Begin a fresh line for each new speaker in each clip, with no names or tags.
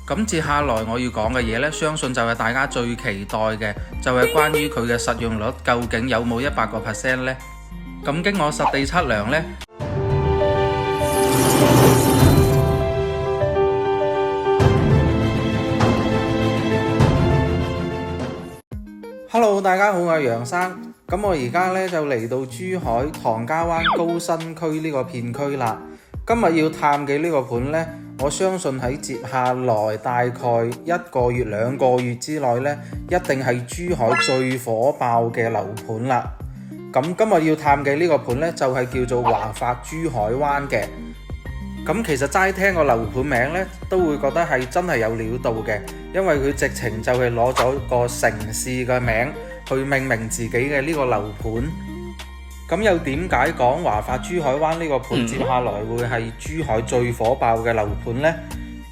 咁接下來我要講嘅嘢呢，相信就係大家最期待嘅，就係關於佢嘅實用率究竟有冇100%呢？咁經我實地測量呢，Hello， 大家好，我係楊生。咁我而家呢就嚟到珠海唐家灣高新區呢個片區啦。今日要探嘅呢個盤呢，我相信喺接下來大概1個月、2個月之內呢，一定係珠海最火爆嘅樓盤啦。咁今日要探嘅呢個盤呢，就係叫做華發珠海灣嘅。咁其實齋聽個樓盤名呢，都會覺得係真係有料到嘅，因為佢直情就係攞咗個城市嘅名去命名自己嘅呢個樓盤。咁又點解講華發珠海灣呢個盤接下來會係珠海最火爆嘅樓盤呢？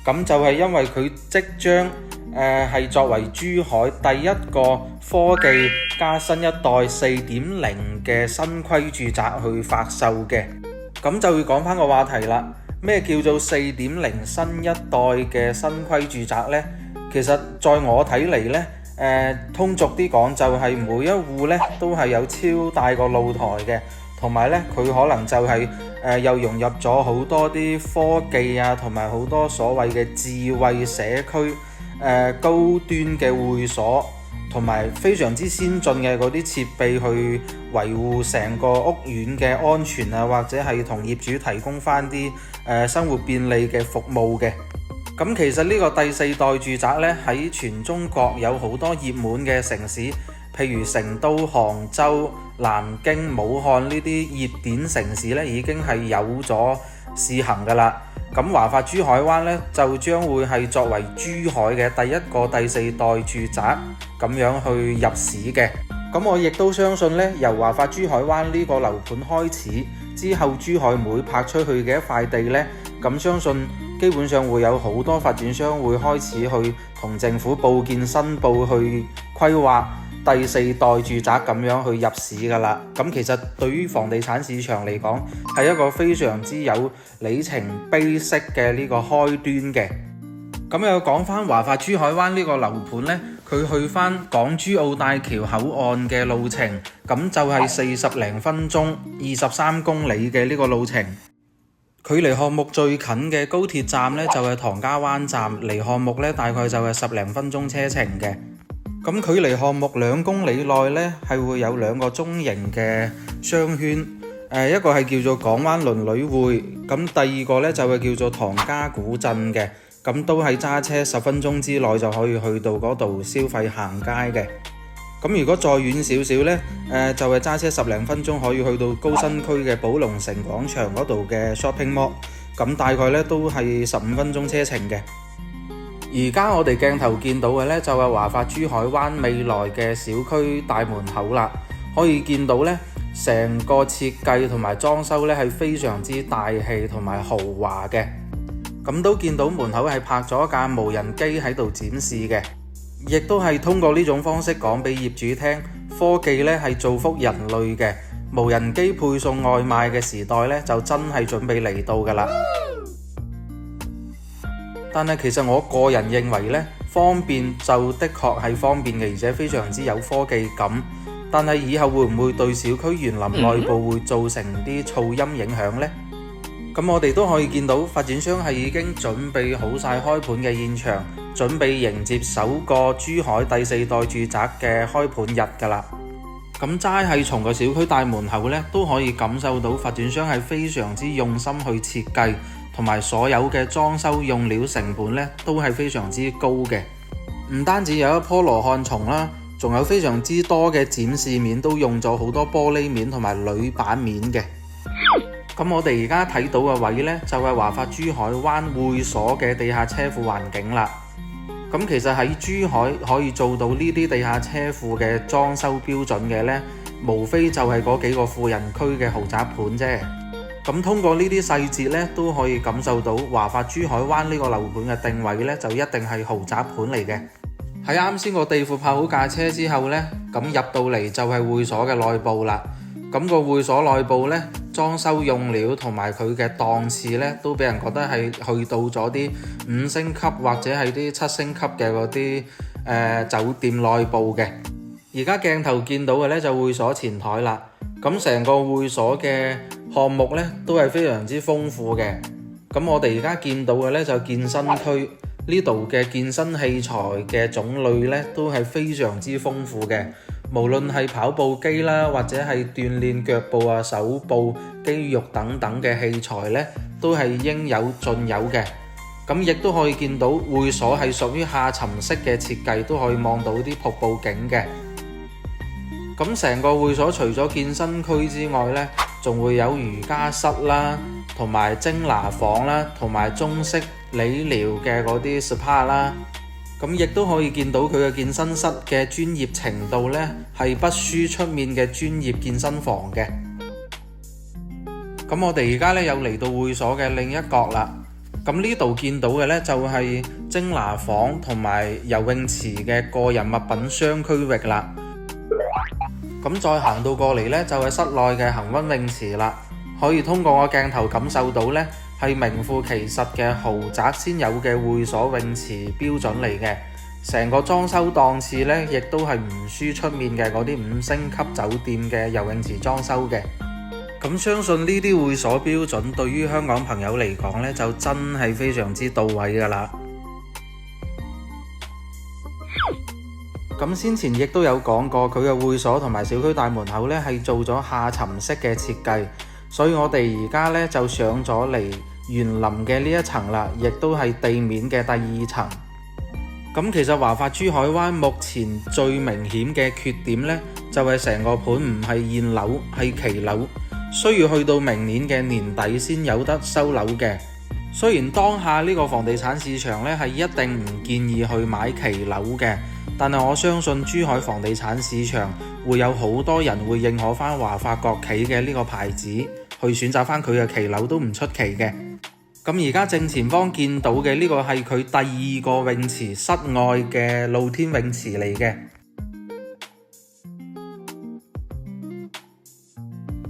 咁就係因為佢即將係作為珠海第一個科技加新一代 4.0 嘅新規住宅去發售嘅。咁就要講翻個話題啦。咩叫做 4.0 新一代嘅新規住宅呢？其實在我睇嚟呢，通俗啲講就係每一戶呢都係有超大個露台嘅，同埋呢佢可能就係又融入咗好多啲科技啊，同埋好多所謂嘅智慧社區，高端嘅會所，同埋非常之先進嘅嗰啲設備去維護成個屋苑嘅安全啊，或者係同業主提供翻啲生活便利嘅服務嘅。咁其實呢個第四代住宅呢，喺全中國有好多熱門嘅城市，譬如成都、杭州、南京、武漢呢啲熱點城市呢，已經係有咗試行噶啦。咁華發珠海灣呢，就將會係作為珠海嘅第一個第四代住宅咁樣去入市嘅。咁我亦都相信呢，由華發珠海灣呢個樓盤開始之後，珠海每拍出去嘅一塊地呢，咁相信基本上會有好多發展商會開始去同政府報建申報，去規劃第四代住宅咁樣去入市噶啦。咁其實對於房地產市場嚟講，係一個非常之有里程碑式嘅呢個開端嘅。咁又講翻華發珠海灣呢個樓盤呢，佢去翻港珠澳大橋口岸嘅路程，咁就係40零分鐘，23公里嘅呢個路程。距離項目最近嘅高鐵站呢，就係唐家灣站，離項目呢大概就係10零分鐘車程嘅。咁距離項目2公里內呢，係會有2個中型嘅商圈，一個係叫做港灣鄰里匯，咁第二個呢，就係叫做唐家古鎮嘅，咁都係揸車10分鐘之內就可以去到嗰度消費行街嘅。咁如果再遠少少呢，就係揸車10零分鐘可以去到高新區嘅寶龍城廣場嗰度嘅 shopping mall， 咁大概呢都係15分鐘車程嘅。而家我哋鏡頭見到嘅呢，就係華發珠海灣未來嘅小區大門口啦，可以見到呢，成個設計同埋裝修呢係非常之大氣同埋豪華嘅。咁都見到門口係泊咗一架無人機喺度展示嘅。亦都係通過呢種方式講俾業主聽，科技呢係造福人類嘅，無人機配送外賣嘅時代呢就真係準備嚟到㗎啦。但係其實我個人認為呢，方便就的確係方便嘅，而且非常之有科技感。但係以後會唔會對小區園林內部會造成啲噪音影響呢？咁我哋都可以見到發展商係已經準備好晒開盤嘅現場，準備迎接首個珠海第四代住宅嘅開盤日㗎啦。咁齋係從個小區大門口呢，都可以感受到發展商係非常之用心去設計，同埋所有嘅裝修用料成本呢都係非常之高嘅。唔單止有一棵羅漢松啦，仲有非常之多嘅展示面都用咗好多玻璃面同埋鋁板面嘅。咁我哋而家睇到嘅位呢，就係華發珠海灣會所嘅地下車庫環境啦。咁其實喺珠海可以做到呢啲地下車庫嘅裝修標準嘅呢，無非就係嗰幾個富人區嘅豪宅盤啫。咁通過呢啲細節呢，都可以感受到華發珠海灣呢個樓盤嘅定位呢，就一定係豪宅盤嚟嘅。喺啱先個地庫泊好架車之後呢，咁入到嚟就係會所嘅內部啦。咁個會所內部呢，裝修用料同埋佢嘅檔次呢，都俾人覺得係去到咗啲5星級或者係啲7星級嘅嗰啲酒店內部嘅。而家鏡頭見到嘅呢，就會所前台啦。咁成個會所嘅項目呢，都係非常之豐富嘅。咁我哋而家見到嘅呢，就健身區，呢度嘅健身器材嘅種類呢，都係非常之豐富嘅。無論係跑步機啦，或者係鍛鍊腳部啊、手部肌肉等等嘅器材呢，都係應有盡有嘅。咁亦都可以見到會所係屬於下沉式嘅設計，都可以望到啲瀑布景嘅。咁成個會所除咗健身區之外呢，仲會有瑜伽室啦，同埋蒸拿房啦，同埋中式理療嘅嗰啲 SPA 啦。咁亦都可以見到佢嘅健身室嘅專業程度呢，係不輸出面嘅專業健身房嘅。咁我哋而家呢，又嚟到會所嘅另一角啦。咁呢度見到嘅呢，就係蒸拿房同埋游泳池嘅個人物品箱區域啦。咁再行到過嚟呢，就係室內嘅恆溫泳池啦。可以通過我鏡頭感受到呢，係名副其實嘅豪宅先有嘅會所泳池標準嚟嘅。成個裝修檔次呢，亦都係唔輸出面嘅嗰啲5星級酒店嘅游泳池裝修嘅。咁相信呢啲會所標準對於香港朋友嚟講呢，就真係非常之到位㗎啦。咁先前亦都有講過，佢嘅會所同埋小區大門口呢，係做咗下沉式嘅設計，所以我哋而家呢，就上咗嚟園林嘅呢一層啦，亦都係地面嘅第2層。咁其實華發珠海灣目前最明顯嘅缺點呢，就係成個盤唔係現樓，係期樓，需要去到明年嘅年底先有得收樓嘅。雖然當下呢個房地產市場呢，係一定唔建議去買期樓嘅，但係我相信珠海房地產市場會有好多人會認可翻華發國企嘅呢個牌子，去選擇翻佢嘅期樓都唔出奇嘅。咁而家正前方見到嘅呢個係佢第2個泳池，室外嘅露天泳池嚟嘅。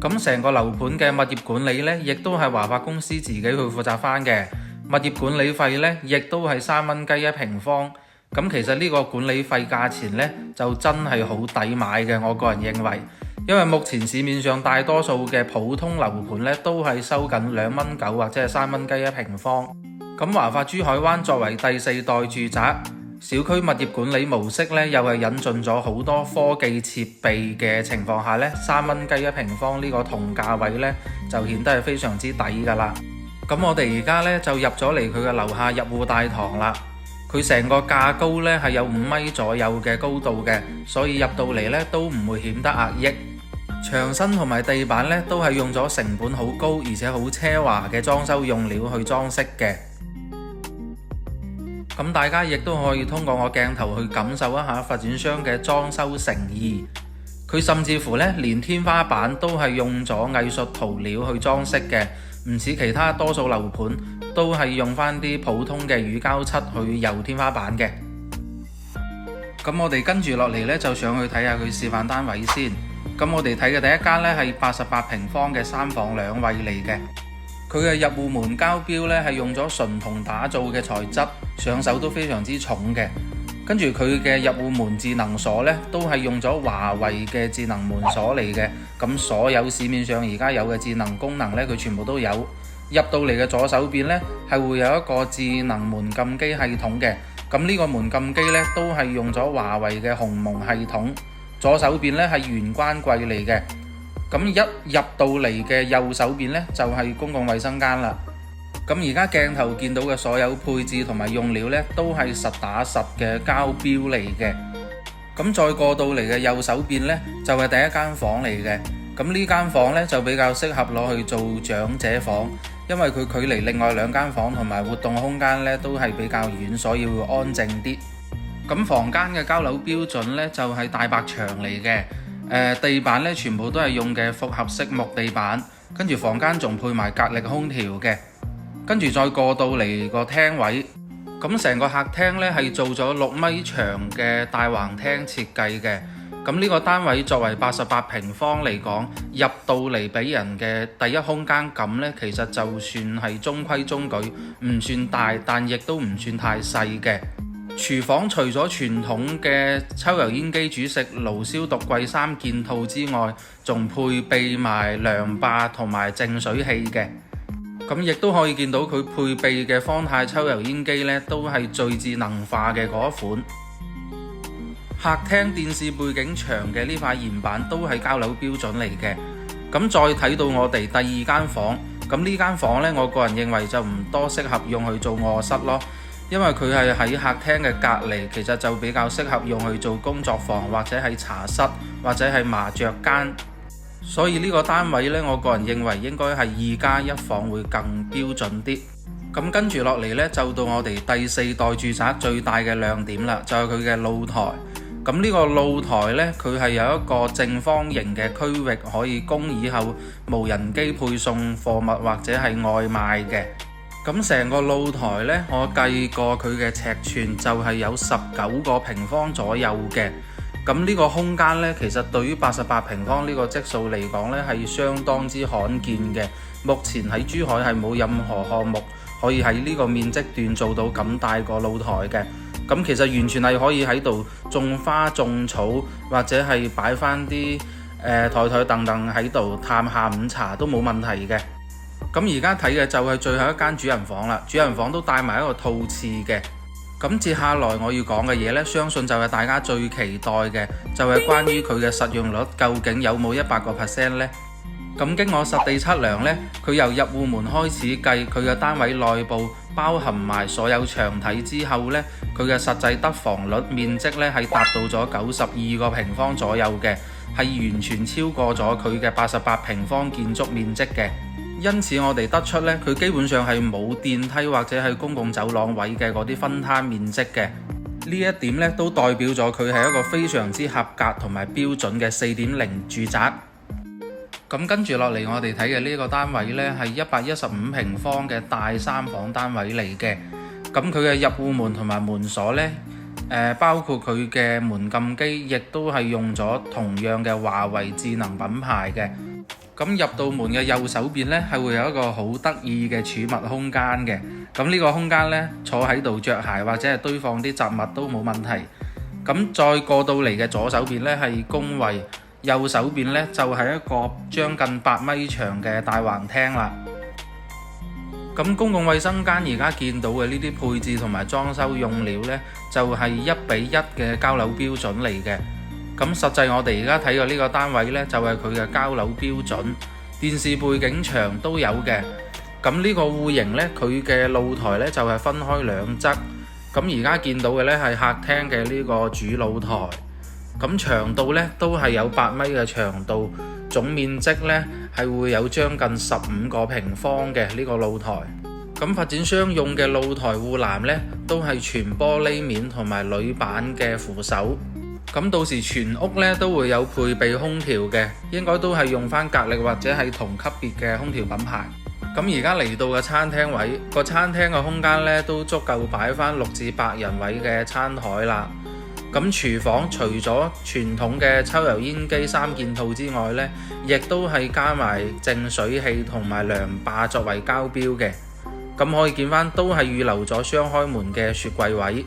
咁成個樓盤嘅物業管理呢，亦都係華發公司自己去負責翻嘅。物業管理費呢，亦都係3蚊雞1平方。咁其實呢個管理費價錢呢，就真係好抵買嘅，我個人認為。因為目前市面上大多數嘅普通樓盤呢，都係收緊2蚊9或者係3蚊雞1平方。咁華發珠海灣作為第4代住宅，小區物業管理模式呢，又係引進咗好多科技設備嘅情況下呢，3蚊雞1平方呢個同價位呢，就顯得係非常之抵噶啦。咁我哋而家呢，就入咗嚟佢嘅樓下入戶大堂啦。佢成個架高呢，係有5米左右嘅高度嘅，所以入到嚟呢，都唔會顯得壓抑。牆身同埋地板呢，都係用咗成本好高而且好奢華嘅裝修用料去裝飾嘅。咁大家亦都可以通過我鏡頭去感受一下發展商嘅裝修誠意。佢甚至乎呢，連天花板都係用咗藝術塗料去裝飾嘅，唔似其他多數樓盤都係用翻啲普通嘅乳膠漆去油天花板嘅。咁我哋跟住落嚟呢，就上去睇下佢示範單位先。咁我哋睇嘅第一間呢，係88平方嘅3房2衛嚟嘅。佢嘅入戶門膠標呢，係用咗純銅打造嘅材質，上手都非常之重嘅。跟住佢嘅入戶門智能鎖呢，都係用咗華為嘅智能門鎖嚟嘅。咁所有市面上而家有嘅智能功能呢，佢全部都有。入到嚟嘅左手邊呢，係會有一個智能門禁機系統嘅。咁呢個門禁機呢，都係用咗華為嘅鴻蒙系統。左手邊呢，係玄關櫃嚟嘅。咁一入到嚟嘅右手邊呢，就係公共衛生間啦。咁而家鏡頭見到嘅所有配置同埋用料呢，都係實打實嘅膠標嚟嘅。咁再過到嚟嘅右手邊呢，就係第一間房嚟嘅。咁呢間房呢，就比較適合攞去做長者房，因為佢距離另外2間房同埋活動空間呢，都係比較遠，所以會安靜啲。咁房間嘅交樓標準呢，就係大白牆嚟嘅。地板呢，全部都係用嘅複合式木地板，跟住房間仲配埋格力空調嘅。跟住再過到嚟個廳位，咁成個客廳呢，係做咗6米長嘅大橫廳設計嘅。咁呢個單位作為88平方嚟講，入到嚟俾人嘅第一空間感呢，其實就算係中規中矩，唔算大，但亦都唔算太細嘅。廚房除咗傳統嘅抽油煙機、煮食爐、消毒櫃3件套之外，仲配備埋涼霸同埋淨水器嘅。咁亦都可以見到佢配備嘅方太抽油煙機呢，都係最智能化嘅嗰一款。客廳電視背景牆嘅呢塊檐板都係交樓標準嚟嘅。咁再睇到我哋第二間房，咁呢間房呢，我個人認為就唔多適合用去做臥室咯，因為佢係喺客廳嘅隔離，其實就比較適合用去做工作房或者係茶室或者係麻雀間。所以呢個單位呢，我個人認為應該係2+1房會更標準啲。咁跟住落嚟呢，就到我哋第4代住宅最大嘅亮點啦，就係佢嘅露台。咁呢個露台呢，佢係有一個正方形嘅區域，可以供以後無人機配送貨物或者係外賣嘅。咁成個露台呢，我計過佢嘅尺寸就係有19個平方左右嘅。咁呢個空間呢，其實對於88平方呢個積數嚟講呢，係相當之罕見嘅。目前喺珠海係冇任何項目可以喺呢個面積段做到咁大個露台嘅。咁其實完全係可以喺度種花種草，或者係擺翻啲台凳凳喺度嘆下午茶都冇問題嘅。咁而家睇嘅就係最後一間主人房啦，主人房都帶埋一個套廁嘅。咁接下來我要講嘅嘢呢，相信就係大家最期待嘅，就係關於佢嘅實用率究竟有冇100%呢？咁經我實地測量呢，佢由入戶門開始計，佢嘅單位內部包含埋所有牆體之後呢，佢嘅實際得房率面積呢係達到咗92個平方左右嘅，係完全超過咗佢嘅88平方建築面積嘅。因此我哋得出呢，佢基本上係冇電梯或者係公共走廊位嘅嗰啲分攤面積嘅。呢一點呢都代表咗佢係一個非常之合格同埋標準嘅4.0住宅。咁跟住落嚟，我哋睇嘅呢個單位呢，係115平方嘅大3房單位嚟嘅。咁佢嘅入戶門同埋門鎖呢，包括佢嘅門禁機，亦都係用咗同樣嘅華為智能品牌嘅。咁入到門嘅右手邊呢，係會有一個好得意嘅儲物空間嘅。咁呢個空間呢，坐喺度着鞋或者係堆放啲雜物都冇問題。咁再過到嚟嘅左手邊呢，係公衛。右手邊呢，就係一個將近8米長嘅大橫廳啦。咁公共衛生間而家見到嘅呢啲配置同埋裝修用料呢，就係1:1嘅交樓標準嚟嘅。咁實際我哋而家睇嘅呢個單位呢，就係佢嘅交樓標準，電視背景牆都有嘅。咁呢個戶型呢，佢嘅露台呢，就係分開兩側。咁而家見到嘅呢，係客廳嘅呢個主露台。咁長度呢都係有8米嘅長度，總面積呢係會有將近15個平方嘅呢個露台。咁發展商用嘅露台護欄呢都係全玻璃面同埋鋁板嘅扶手。咁到時全屋呢都會有配備空調嘅，應該都係用翻格力或者係同級別嘅空調品牌。咁而家嚟到嘅餐廳位，個餐廳嘅空間呢都足夠擺翻6至8人位嘅餐台啦。咁廚房除咗傳統嘅抽油煙機3件套之外呢，亦都係加埋淨水器同埋涼霸作為交標嘅。咁可以見翻都係預留咗雙開門嘅雪櫃位。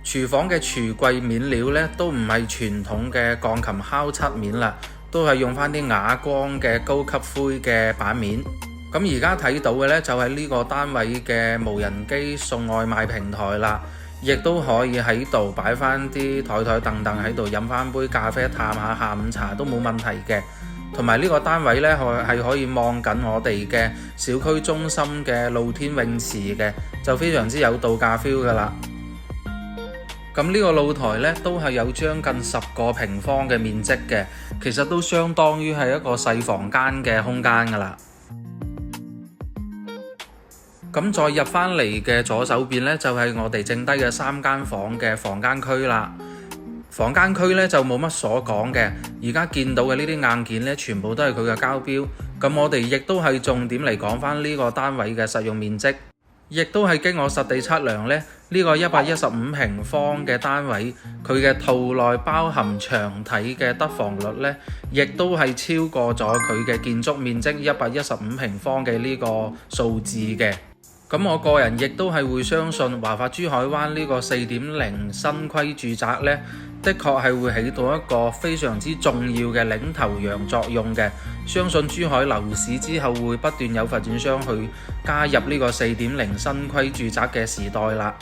廚房嘅廚櫃面料呢，都唔係傳統嘅鋼琴烤漆面啦，都係用翻啲啞光嘅高級灰嘅板面。咁而家睇到嘅呢，就係呢個單位嘅無人機送外賣平台啦。亦都可以喺度擺翻啲台凳凳喺度飲翻杯咖啡，嘆下下午茶都冇問題嘅。同埋呢個單位呢，係可以望緊我哋嘅小區中心嘅露天泳池嘅，就非常之有度假 feel 噶啦。咁呢個露台呢，都係有將近10個平方嘅面積嘅，其實都相當於係一個細房間嘅空間噶啦。咁再入翻嚟嘅左手邊呢，就係我哋剩低嘅3間房嘅房間區啦。房間區呢，就冇乜所講嘅，而家見到嘅呢啲硬件呢，全部都係佢嘅交標。咁我哋亦都係重點嚟講翻呢個單位嘅實用面積亦都係經我實地測量呢，呢個115平方嘅單位，佢嘅套內包含牆體嘅得房率呢，亦都係超過咗佢嘅建築面積115平方嘅呢個數字嘅。咁我個人亦都係會相信華發珠海灣呢個4.0新規住宅呢，的確係會起到一個非常之重要嘅領頭羊作用嘅。相信珠海樓市之後會不斷有發展商去加入呢個4.0新規住宅嘅時代啦。